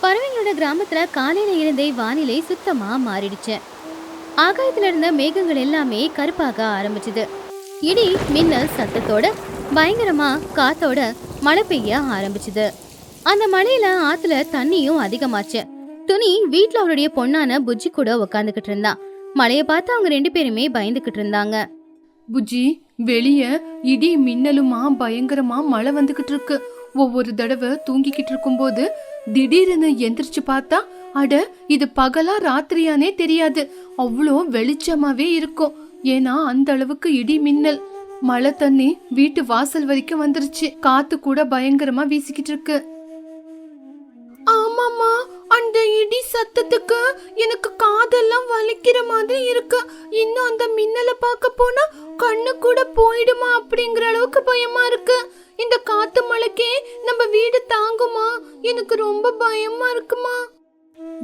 பறவைங்களோட கிராமத்துல காலையில இருந்தே வானிலை சுத்தமா மாறிடுச்சு. ஆகாயத்துல இருந்த மேகங்கள் எல்லாமே கருப்பாக ஆரம்பிச்சது. இடி மின்னல் சத்தத்தோட பயங்கரமா காத்தோட மழை பெய்ய ஆரம்பிச்சது. அந்த மழையில ஆத்துல தண்ணியும் அதிகமாச்சு. துணி வீட்டுல அவருடைய பொண்ணான புஜ்ஜி கூட உக்காந்துகிட்டு இருந்தா. மழைய பார்த்து அவங்க 2 பேருமே பயந்துகிட்டு இருந்தாங்க. புஜ்ஜி, வெளிய இடி மின்னலுமா பயங்கரமா மழை வந்துகிட்டு இருக்கு. ஒவ்வொரு தடவை தூங்கிக்கிட்டு இருக்கும் போது திடீர்னு எந்திரிச்சு பார்த்தா அட இது பகலா ராத்திரியானே தெரியாது. அவ்வளோ வெளிச்சமாவே இருக்கும். ஏன்னா அந்த அளவுக்கு இடி மின்னல். மழை தண்ணி வீட்டு வாசல் வரைக்கும் வந்துருச்சு. காத்து கூட பயங்கரமா வீசிக்கிட்டு இருக்கு. ஆமாமா, அந்த இடி சத்தத்துக்கு எனக்கு காதெல்லாம் வலிக்கிற மாதிரி இருக்கு. இன்னும் அந்த மின்னலை பார்க்க போனா கண்ணு கூட போயிடுமா அப்படிங்கிற அளவுக்கு பயமா இருக்கு. இந்த காத்து மழைக்கே நம்ம வீடு தாங்குமா? எனக்கு ரொம்ப பயமா இருக்குமா.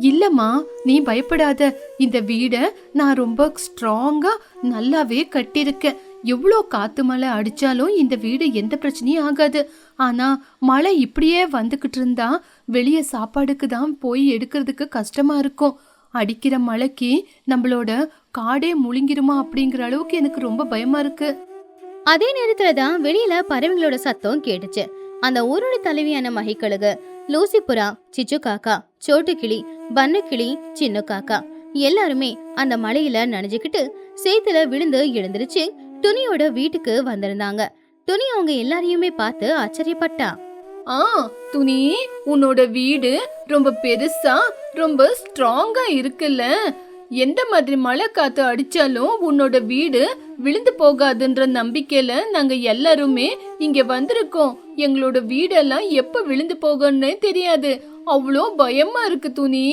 இல்லம்மா, நீ பயப்படாத. இந்த வீட நான் ரொம்ப ஸ்ட்ராங்கா நல்லாவே கட்டியிருக்கேன். எவ்வளோ காத்து மழை அடிச்சாலும் இந்த வீடு எந்த பிரச்சனையும் ஆகாது. ஆனா மழை இப்படியே வந்துகிட்டு இருந்தா வெளியே சாப்பாடுக்கு தான் போய் எடுக்கிறதுக்கு கஷ்டமா இருக்கும். அடிக்கிற மழைக்கு நம்மளோட காடே முழுங்கிருமா அப்படிங்கிற அளவுக்கு எனக்கு ரொம்ப பயமா இருக்கு. அதே நேரத்துல தான் வெளியில பறவைங்களோட சத்தம் கேட்டுச்சு. அந்த ஊரோட தலைவியான மகிக்கழுகு, லூசி புறா, சிச்சு காக்கா, சோட்டு கிளி, பன்னு கிளி, சின்ன காக்கா எல்லாருமே அந்த மழையில நனைஞ்சுக்கிட்டு சேத்துல விழுந்து எழுந்திருச்சு துணியோட வீட்டுக்கு வந்திருந்தாங்க. துணி அவங்க எல்லாரையுமே பார்த்து ஆச்சரியப்பட்டா. துணி, உன்னோட வீடு ரொம்ப பெருசா ரொம்ப ஸ்ட்ராங்கா இருக்குல்ல. எந்த மாதிரி மழை காத்து அடிச்சாலும் உன்னோட வீடு விழுந்து போகாதுன்ற நம்பிக்கையில நாங்க எல்லாருமே இங்க வந்திருக்கோம். எங்களோட வீடெல்லாம் எப்ப விழுந்து போகும்னு தெரியாது. அவ்வளோ பயமா இருக்கு துணி.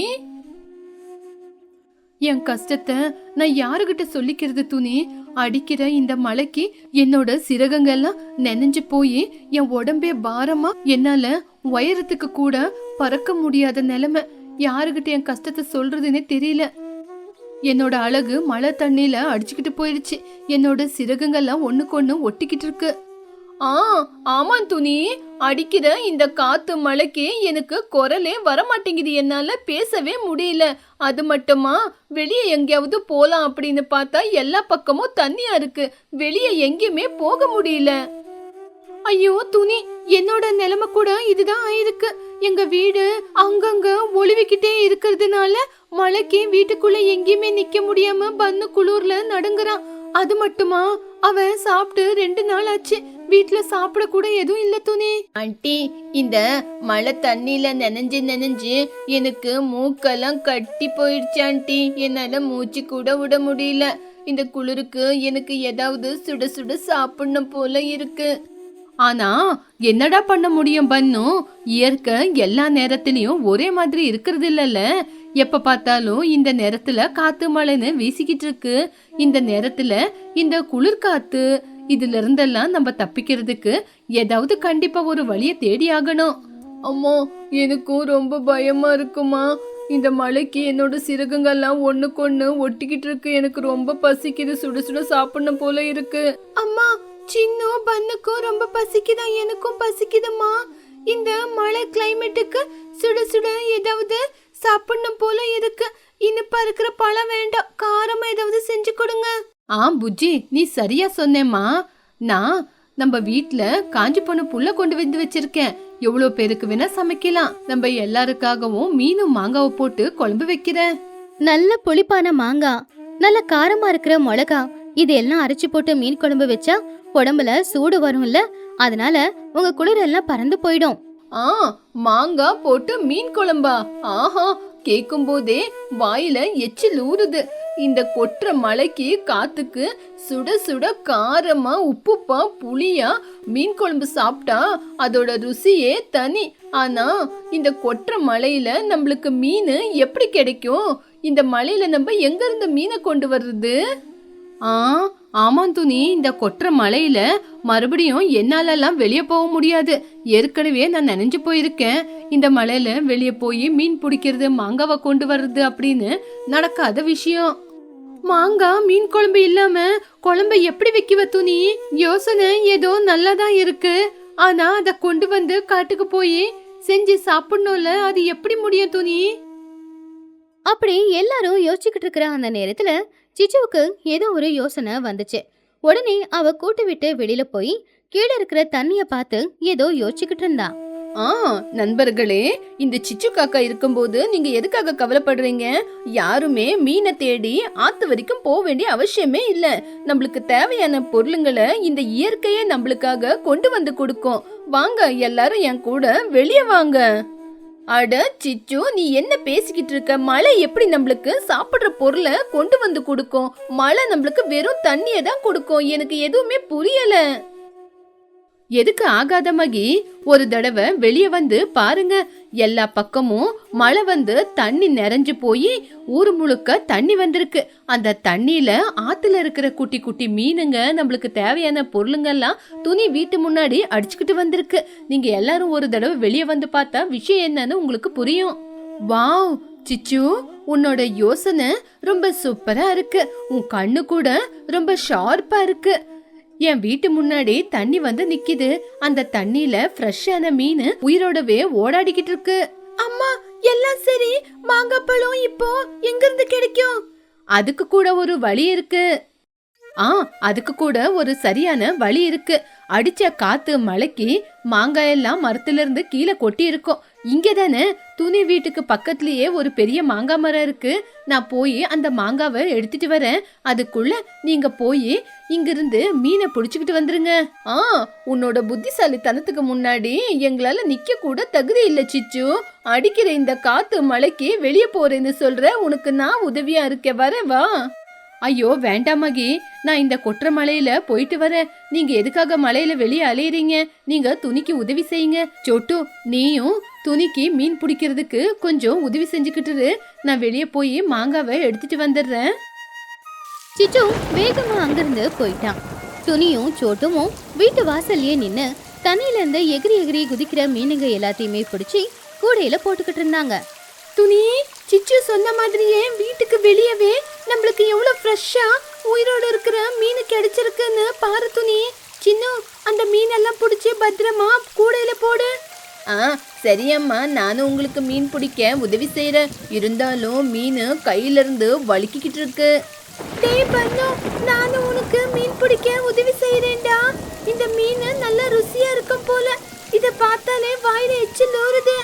என் கஷ்டத்தை நான் யாருகிட்ட சொல்லிக்கிறது துணி? அடிக்கிற இந்த மழைக்கு என்னோட சிறகங்கள்லாம் நெனைஞ்சு போய் என் உடம்பே பாரமா என்னால உயரத்துக்கு கூட பறக்க முடியாத நிலைமை. யாருகிட்ட என் கஷ்டத்தை சொல்றதுன்னே தெரியல. என்னோட அழகு மழை தண்ணியில அடிச்சுக்கிட்டு போயிடுச்சு. என்னோட சிறகுங்கள்லாம் ஒண்ணுக்கு ஒட்டிக்கிட்டு இருக்கு. ஆமா துணி, அடிக்கிற இந்த காத்து மழைக்கு எனக்கு குரலே வரமாட்டேங்குது. என்னால பேசவே முடியல. அது மட்டுமா, வெளியே எங்கேயாவது போலாம் அப்படின்னு பார்த்தா எல்லா பக்கமும் தண்ணியா இருக்கு. வெளியே எங்கேயுமே போக முடியல. ஐயோ துணி, என்னோட நிலைமை கூட இதுதான் ஆயிருக்கு. எங்க வீடு அங்கங்க ஒளிவிக்கிட்டே இருக்கிறதுனால மழைக்கு வீட்டுக்குள்ள எங்கேயுமே நிக்க முடியாம பன்னு குளூர்ல நடுங்குறான். அது மட்டுமா, அவன் சாப்பிட்டு 2 நாள் ஆச்சு. வீட்டுல சாப்பிட கூட எதுவும் இல்ல துணி. ஆண்டி, இந்த மழை தண்ணியில நனைஞ்சு எனக்கு மூக்கெல்லாம் கட்டி போயிடுச்சு ஆண்டி. என்னால மூச்சு கூட விட முடியல. இந்த குளிருக்கு எனக்கு ஏதாவது சுட சுட சாப்பிடணும் போல இருக்கு. ஆனா என்னடா பண்ண முடியும் பன்னு? இயற்கை எல்லா நேரத்திலயும் ஒரே மாதிரி இருக்கிறது இல்லல்ல. எப்ப பார்த்தாலும் இந்த நேரத்துல காத்து மழைன்னு வீசிக்கிட்டு இருக்கு. இந்த நேரத்துல இந்த குளிர் காத்து இதுல இருந்தெல்லாம் நம்ம தப்பிக்கிறதுக்கு ஏதாவது கண்டிப்பா ஒரு வழிய தேடி ஆகணும். அம்மா, எனக்கும் ரொம்ப பயமா இருக்குமா. இந்த மழைக்கு என்னோட சிறகுங்கள்லாம் ஒண்ணுக்கு ஒட்டிக்கிட்டு இருக்கு. எனக்கு ரொம்ப பசிக்குது. சுட சுட சாப்பிடணும் போல இருக்கு. அம்மா, சின்ன பண்ணுக்கும் ரொம்ப பசிக்குதா? எனக்கும் பசிக்குதுமா. இந்த மழை கிளைமேட்டுக்கு சுட சுட ஏதாவது சாப்பிடணும் போல இருக்கு. இனிப்பா இருக்கிற பழம் வேண்டாம், காரமா ஏதாவது செஞ்சு கொடுங்க. புஜ்ஜி, நீ சரியா சொன்னேம்மா. நான் நம்ம வீட்டுல காஞ்சி போன புல்ல கொண்டு வந்து வச்சிருக்கேன். எவ்வளவு பேருக்கு வேணா சமைக்கலாம். நம்ம எல்லாருக்காகவும் மீனும் மாங்காவை போட்டு குழம்பு வைக்கிறேன். நல்ல புளிப்பான மாங்காய், நல்ல காரமா இருக்கிற மிளகா, இது எல்லாம் அரைச்சு போட்டு மீன் குழம்பு வச்சா உடம்புல சூடு வரும்ல. அதனால உங்க குளிர் எல்லாம் பறந்து போயிடும். மாங்காய் போட்டு மீன் குழம்பா? ஆஹா, கேக்கும் போதே வாயில எச்சில் ஊறுது. இந்த கொற்ற மழைக்கு காத்துக்கு சுட சுட காரமா உப்புப்பா புளியா மீன் குழம்பு சாப்பிட்டா அதோட ருசியே தனி. ஆனா இந்த கொற்ற மழையில நம்மளுக்கு மீன் எப்படி கிடைக்கும்? இந்த மழையில நம்ம எங்க இருந்து மீனை கொண்டு வர்றது? ஆமாம் துணி, இந்த கொற்ற மழையில மறுபடியும் என்னாலெல்லாம் வெளியே போக முடியாது. ஏற்கனவே நான் நனைஞ்சு போயிருக்கேன். இந்த மழையில வெளியே போய் மீன் பிடிக்கிறது, மாங்காவை கொண்டு வர்றது அப்படின்னு நடக்காத விஷயம். மாங்காய் மீன் குழம்பு இல்லாம குழம்பு எப்படி வைக்குவ துணி? யோசனை ஏதோ நல்லாதான் இருக்கு. ஆனா அத கொண்டு வந்து காட்டுக்கு போய் செஞ்சு சாப்பிடணும்ல, அது எப்படி முடியும் துணி? அப்படி எல்லாரும் யோசிச்சுக்கிட்டு இருக்கிற அந்த நேரத்துல சிச்சுவுக்கு ஏதோ ஒரு யோசனை வந்துச்சு. உடனே அவ கூட்டு விட்டு வெளியில போய் கீழே இருக்கிற தண்ணிய பார்த்து ஏதோ யோசிச்சுக்கிட்டு இருந்தா. நண்பர்களே, இந்த சிச்சு காக்கா இருக்கும்போது நீங்க எதுக்காக கவலைப்படுறீங்க? யாருமே மீனை தேடி ஆத்து வரைக்கும் போக வேண்டிய அவசியமே இல்ல. நம்மளுக்கு தேவையான பொருளுங்களை இந்த இயற்கையே நம்மளுக்காக கொண்டு வந்து கொடுக்கும். வாங்க எல்லாரும் என் கூட வெளியே வாங்க. அட சிச்சு, நீ என்ன பேசிக்கிட்டு இருக்க? மழை எப்படி நம்மளுக்கு சாப்பிடுற பொருளை கொண்டு வந்து கொடுக்கும்? மழை நம்மளுக்கு வெறும் தண்ணியை தான் கொடுக்கும். எனக்கு எதுவுமே புரியல. எதுக்கு ஆகாதமாகி ஒரு தடவை வெளியே வந்து பாருங்க. எல்லா பக்கமும் மழை வந்து தண்ணி நிறைஞ்சு போய் ஊரு முழுக்க தண்ணி வந்திருக்கு. அந்த தண்ணியில ஆத்துல இருக்கிற குட்டி குட்டி மீனுங்க நம்மளுக்கு தேவையான பொருளுங்கெல்லாம் துணி வீட்டு முன்னாடி அடிச்சுக்கிட்டு வந்திருக்கு. நீங்க எல்லாரும் ஒரு தடவை வெளியே வந்து பார்த்தா விஷயம் என்னன்னு உங்களுக்கு புரியும். வாவ் சிச்சு, உன்னோட யோசனை ரொம்ப சூப்பரா இருக்கு. உன் கண்ணு கூட ரொம்ப ஷார்ப்பா இருக்கு. என் வீட்டு முன்னாடி தண்ணி வந்து நிக்குது. அந்த தண்ணியில ஃப்ரெஷ்ஷான மீன் உயிரோடவே ஓடாடிக்கிட்டு இருக்கு. அம்மா, எல்லாம் சரி, மாங்காப்பழம் இப்போ எங்க இருந்து கிடைக்கும்? அதுக்கு கூட ஒரு வழி இருக்கு. அதுக்கு கூட ஒரு சரியான வழி இருக்கு. அடிச்ச காத்து மழைக்கு மாங்காயெல்லாம் மரத்துல இருந்து கீழே கொட்டி இருக்கும். இங்கதானே துணி வீட்டுக்கு பக்கத்துலயே ஒரு பெரிய மாங்காய் மரம் இருக்கு. நான் போய் அந்த மாங்காவை எடுத்துட்டு வரேன். அதுக்குள்ள நீங்க போய் இங்கிருந்து மீனை புடிச்சுக்கிட்டு வந்துருங்க. உன்னோட புத்திசாலித்தனத்துக்கு முன்னாடி எங்களால நிக்க கூட தகுதி இல்ல சிச்சு. அடிக்கிற இந்த காத்து மழைக்கு வெளியே போறேன்னு சொல்ற. உனக்கு நான் உதவியா இருக்கேன், வரவா? ஐயோ வேண்டாமகி, நான் இந்த கொற்ற மலையில போயிட்டு வரேன். நீங்க எதுக்காக மலையில வெளியே அலையறீங்க? நீங்க துணிக்கு உதவி செய்யுங்க. சோட்டு, நீயும் துணிக்கு மீன் பிடிக்கிறதுக்கு கொஞ்சம் உதவி செஞ்சுக்கிட்டு நான் வெளியே போய் மாங்காவை எடுத்துட்டு வந்துடுறேன். சிச்சு வேகமா அங்கிருந்து போயிட்டான். துணியும் சோட்டுமும் வீட்டு வாசல்லையே நின்னு தண்ணியில இருந்து எகிரி எகிரி குதிக்கிற மீனுங்க எல்லாத்தையுமே பிடிச்சி கூடையில போட்டுக்கிட்டு இருந்தாங்க. துணி, சிச்சு சொன்ன மாதிரியே வீட்டுக்கு வெளியவே நம்மளுக்கு எவ்வளவு ஃப்ரெஷ்ஷா உயிரோட இருக்கிற மீன் கிடைச்சிருக்குன்னு பாரு துணி. சின்ன அந்த மீனெல்லாம் பிடிச்சி பத்திரமா கூடையில போடு. சரியம்மா, நானும் உங்களுக்கு மீன் பிடிக்க உதவி செய்யறேன். இருந்தாலும் மீன் கையில இருந்து வலிக்கிட்டு இருக்கு. டேய் பண்ணு, நானும் உனக்கு மீன் பிடிக்க உதவி செய்யறேன்டா. இந்த மீன் நல்ல ருசியா இருக்கும் போல. இத பார்த்தாலே வாயில எச்சில் ஊறுது.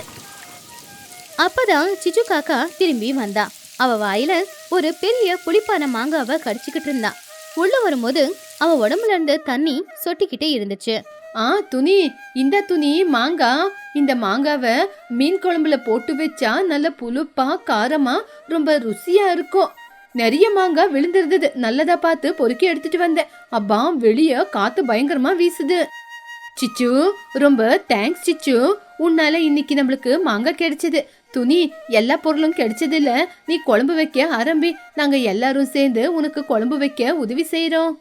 அப்பதான் சிச்சு காக்கா திரும்பி வந்தா. அவ வாயில ஒரு பெரிய புளிப்பான மாங்காவை கடிச்சுக்கிட்டு இருந்தா. உள்ள வரும்போது அவ உடம்புல இருந்து தண்ணி சொட்டிக்கிட்டே இருந்துச்சு. துணி, இந்த துணி மாங்கா. இந்த மாங்காவை மீன் குழம்புல போட்டு வச்சா நல்ல புளிப்பா காரமா ரொம்ப ருசியா இருக்கும். நிறைய மாங்காய் விழுந்திருந்தது. நல்லதா பார்த்து பொறுக்கி எடுத்துட்டு வந்தேன். அப்பா, வெளிய காத்து பயங்கரமா வீசுது. சிச்சு, ரொம்ப தேங்க்ஸ் சிச்சு. உன்னால இன்னைக்கு நம்மளுக்கு மாங்காய் கிடைச்சது. துணி, எல்லா பொருளும் கிடைச்சது இல்ல. நீ குழம்பு வைக்க ஆரம்பி. நாங்க எல்லாரும் சேர்ந்து உனக்கு குழம்பு வைக்க உதவி செய்யறோம்.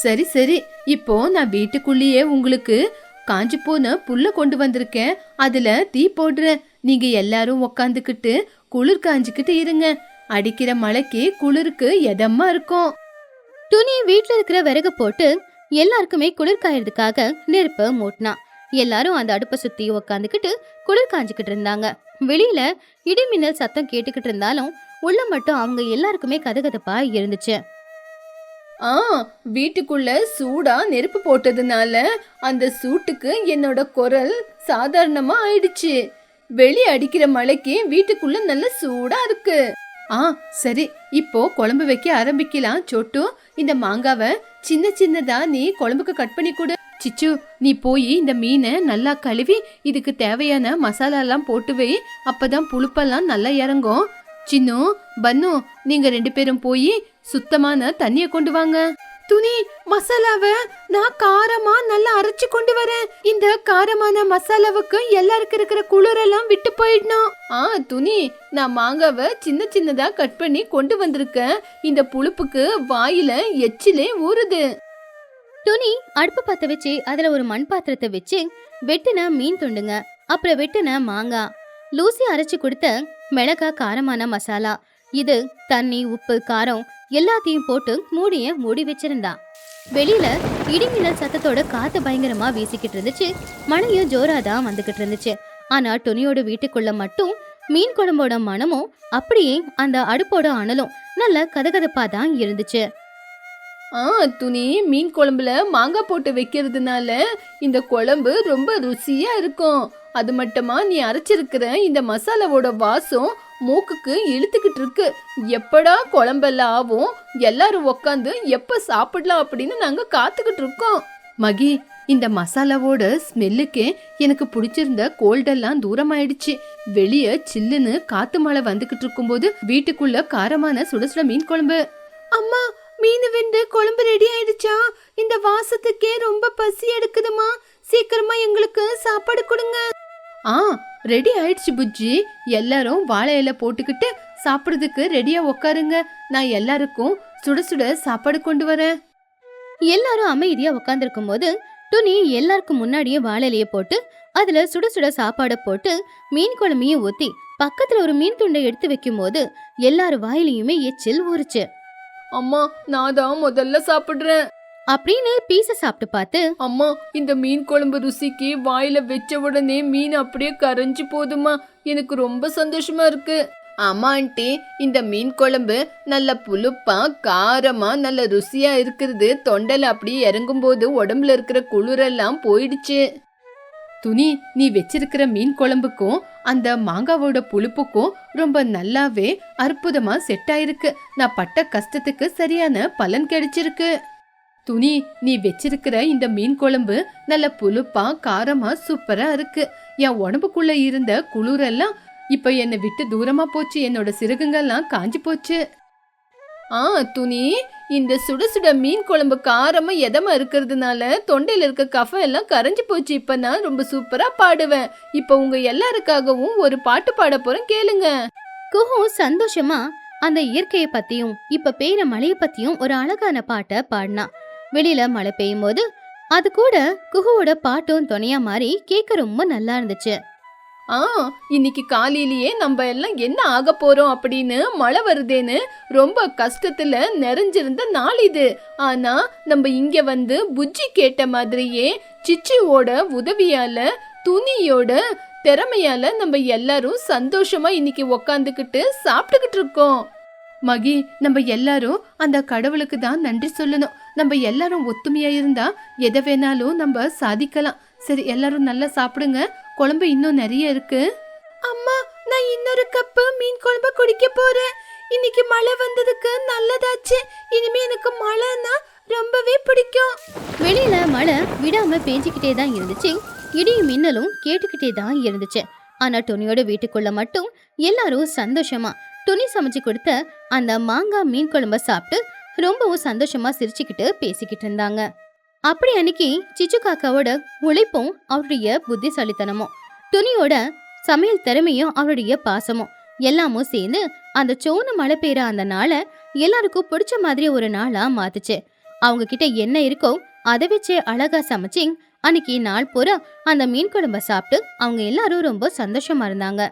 சரி சரி. இப்போ நான் வீட்டுக்குள்ளேயே உங்களுக்கு காஞ்சி போன புல்ல கொண்டு வந்திருக்கேன். அதுல தீ போடுறேன். நீங்க எல்லாரும் உக்காந்துக்கிட்டு குளிர் காஞ்சிக்கிட்டு இருங்க. அடிக்கிற மழைக்கு குளிருக்கு எதமா இருக்கும். துணி வீட்டுல இருக்கிற விறகு போட்டு எல்லாருக்குமே குளிர் காயறதுக்காக நெருப்ப மூட்டினா. எல்லாரும் அந்த அடுப்பை சுத்தி உக்காந்துக்கிட்டு குளிர் காஞ்சிக்கிட்டு இருந்தாங்க. வெளியில இடிமின்னல் சத்தம் கேட்டுக்கிட்டு இருந்தாலும் உள்ள மட்டும் அவங்க எல்லாருக்குமே கதகதப்பா இருந்துச்சு. வீட்டுக்குள்ள சூடா நெருப்பு போட்டதுனால அந்த சூட்டுக்கு என்னோட குரல் சாதாரணமா ஆயிடுச்சு. வெளியே அடிக்கிற மழைக்கு வீட்டுக்குள்ள நல்ல சூடா இருக்கு. சரி, இப்போ குழம்பு வைக்க ஆரம்பிக்கலாம். சோட்டு, இந்த மாங்காவை சின்ன சின்னதா நீ குழம்புக்கு கட் பண்ணி கொடு. சிச்சு, நீ போய் இந்த மீனை நல்லா கழுவி இதுக்கு தேவையான மசாலா எல்லாம் போட்டு வை. அப்பதான் புளிப்பெல்லாம் நல்லா இறங்கும். சின்னு, பன்னு, நீங்க 2 பேரும் போய் சுத்தமான தண்ணிய கொண்டு வாங்க. துணி, மசாலாவை நான் காரமா நல்லா அரைச்சு கொண்டு வரேன். இந்த காரமான மசாலாவுக்கு எல்லாருக்கும் இருக்கிற குளிரெல்லாம் விட்டு போயிடணும். துணி, நான் மாங்காவை சின்ன சின்னதா கட் பண்ணி கொண்டு வந்திருக்கேன். இந்த புளிப்புக்கு வாயில எச்சிலே ஊறுது. துணி அடுப்பு பத்த வச்சு அதுல ஒரு மண் பாத்திரத்தை வச்சு வெட்டின மீன் துண்டுங்க, அப்புறம் வெட்டின மாங்காய், லூசி அரைச்சு கொடுத்த மிளகா காரமான மசாலா, இது தண்ணி, உப்பு, காரம் எல்லாத்தையும் போட்டு மூடி வச்சிருந்தா. வெளியில இடிமின்னல் சத்தத்தோட காத்து பயங்கரமா வீசிக்கிட்டு இருந்துச்சு. மழையும் ஜோராதான் வந்துகிட்டு இருந்துச்சு. ஆனா துணியோட வீட்டுக்குள்ள மட்டும் மீன் குழம்போட மனமும் அப்படியே அந்த அடுப்போட அனலும் நல்ல கதகதப்பா தான் இருந்துச்சு. துணி மீன் குழம்புல மாங்காய் போட்டு வைக்கிறதுனால இந்த குழம்பு ரொம்ப ருசியா இருக்கும். அது மட்டுமா நீ அரைச்சிருக்கிற இந்த மசாலாவோட வாசம் மூக்குக்கு இழுத்துக்கிட்டு இருக்கு. எப்படா குழம்பெல்லாம் ஆகும், எல்லாரும் உக்காந்து எப்ப சாப்பிடலாம் அப்படின்னு நாங்க காத்துக்கிட்டு இருக்கோம். மகி, இந்த மசாலாவோட ஸ்மெல்லுக்கே எனக்கு பிடிச்சிருந்த கோல்டெல்லாம் தூரமாயிடுச்சு. வெளியே சில்லுன்னு காத்து மழை வந்துகிட்டு இருக்கும்போது வீட்டுக்குள்ள காரமான சுட சுட மீன் குழம்பு. அம்மா, மீன் வெந்து குழம்பு ரெடி ஆயிடுச்சா? இந்த வாசத்துக்கே ரொம்ப பசி எடுக்குதுமா. சீக்கிரமா எங்களுக்கு சாப்பாடு கொடுங்க. ரெடி ஆயிடுச்சு புஜ்ஜி. எல்லாரும் வாழை இலை போட்டுக்கிட்டு சாப்பிடுறதுக்கு ரெடியா உக்காருங்க. நான் எல்லாருக்கும் சுட சுட சாப்பாடு கொண்டு வரேன். எல்லாரும் அமைதியா உட்காந்துருக்கும் போது துணி எல்லாருக்கும் முன்னாடியே வாழை இலைய போட்டு அதுல சுட சுட சாப்பாடை போட்டு மீன் குழம்பையும் ஊத்தி பக்கத்துல ஒரு மீன் துண்டை எடுத்து வைக்கும் போது எல்லாரும் வாயிலையுமே எச்சில் ஊறுச்சு. அம்மா, நான் தான் முதல்ல சாப்பிடுறேன் அப்படின்னு பீச சாப்பிட்டு பார்த்து, அம்மா, இந்த மீன் குழம்பு ருசிக்கு வாயில வச்ச உடனே மீன் அப்படியே கரைஞ்சு போதுமா. எனக்கு ரொம்ப சந்தோஷமா இருக்கு. ஆமா ஆண்டி, இந்த மீன் குழம்பு நல்ல புளிப்பா காரமா நல்ல ருசியா இருக்கிறது. தொண்டையில அப்படியே இறங்கும் போது உடம்புல இருக்கிற குளிரெல்லாம் போயிடுச்சு. துணி, நீ வச்சிருக்கிற மீன் குழம்புக்கும் அந்த மாங்காவோட புளிப்புக்கும் ரொம்ப நல்லாவே அற்புதமா செட் ஆயிருக்கு. நான் பட்ட கஷ்டத்துக்கு சரியான பலன் கிடைச்சிருக்கு. துணி, நீ வச்சிருக்கிற இந்த மீன் குழம்பு நல்ல புளிப்பா காரமா சூப்பரா இருக்கு. என் உடம்புக்குள்ள இருந்த குளிரெல்லாம் இப்ப என்னை விட்டு தூரமா போச்சு. என்னோட சிறகுங்கெல்லாம் காஞ்சி போச்சு. துணி, இந்த சுட சுட மீன் குழம்பு காரமா எதமா இருக்கிறதுனால தொண்டையில இருக்க கஃபம் எல்லாம் கரைஞ்சு போச்சு. இப்ப நான் ரொம்ப சூப்பரா பாடுவேன். இப்ப உங்க எல்லாருக்காகவும் ஒரு பாட்டு பாட போறேன், கேளுங்க. குஹு சந்தோஷமா அந்த இயற்கையை பத்தியும் இப்ப பெய்யுற மழைய பத்தியும் ஒரு அழகான பாட்டை பாடினா. வெளியில மழை பெய்யும் போது அது கூட குஹுவோட பாட்டும் துணையா மாறி கேட்க ரொம்ப நல்லா இருந்துச்சு. இன்னைக்கு காலையிலேயே நம்ம எல்லாம் என்ன ஆக போறோம் அப்படின்னு மழை வருதேன்னு ரொம்ப கஷ்டத்துல நிறைஞ்சிருந்த நாள் இது. ஆனா நம்ம இங்க வந்து புஜ்ஜி கேட்ட மாதிரியே சிச்சியோட உதவியால துணியோட திறமையால நம்ம எல்லாரும் சந்தோஷமா இன்னைக்கு உக்காந்துக்கிட்டு சாப்பிட்டுக்கிட்டு இருக்கோம். மகி, நம்ம எல்லாரும் அந்த கடவுளுக்கு தான் நன்றி சொல்லணும். நம்ம எல்லாரும் ஒத்துமையா இருந்தா எதை வேணாலும் நம்ம சாதிக்கலாம். சரி, எல்லாரும் நல்லா சாப்பிடுங்க. குழம்பு இன்னும் நிறைய இருக்கு. அம்மா, நான் இன்னொரு கப்பு மீன் குழம்பு குடிக்க போறேன். இன்னைக்கு மழை வந்ததுக்கு நல்லதாச்சு. இனிமே எனக்கு மழைன்னா ரொம்பவே பிடிக்கும். வெளியில மழை விடாம பேஞ்சுக்கிட்டே தான் இருந்துச்சு. இடியும் மின்னலும் கேட்டுக்கிட்டே தான் இருந்துச்சு. ஆனா துணியோட வீட்டுக்குள்ள மட்டும் எல்லாரும் சந்தோஷமா துணி சமைச்சு கொடுத்த அந்த மாங்காய் மீன் குழம்ப சாப்பிட்டு ரொம்பவும் சந்தோஷமா சிரிச்சுக்கிட்டு பேசிக்கிட்டு இருந்தாங்க. அப்படி அன்னைக்கு சிச்சு காக்காவோட உழைப்பும் அவருடைய புத்திசாலித்தனமும் துணியோட சமையல் திறமையும் அவருடைய பாசமும் எல்லாமும் சேர்ந்து அந்த சோன மழை பெய்ற அந்த நாளை எல்லாருக்கும் பிடிச்ச மாதிரி ஒரு நாளா மாத்துச்சு. அவங்க கிட்ட என்ன இருக்கோ அதை வச்சே அழகா சமைச்சு அன்னைக்கு நாள் பூரா அந்த மீன் குழம்ப சாப்பிட்டு அவங்க எல்லாரும் ரொம்ப சந்தோஷமா இருந்தாங்க.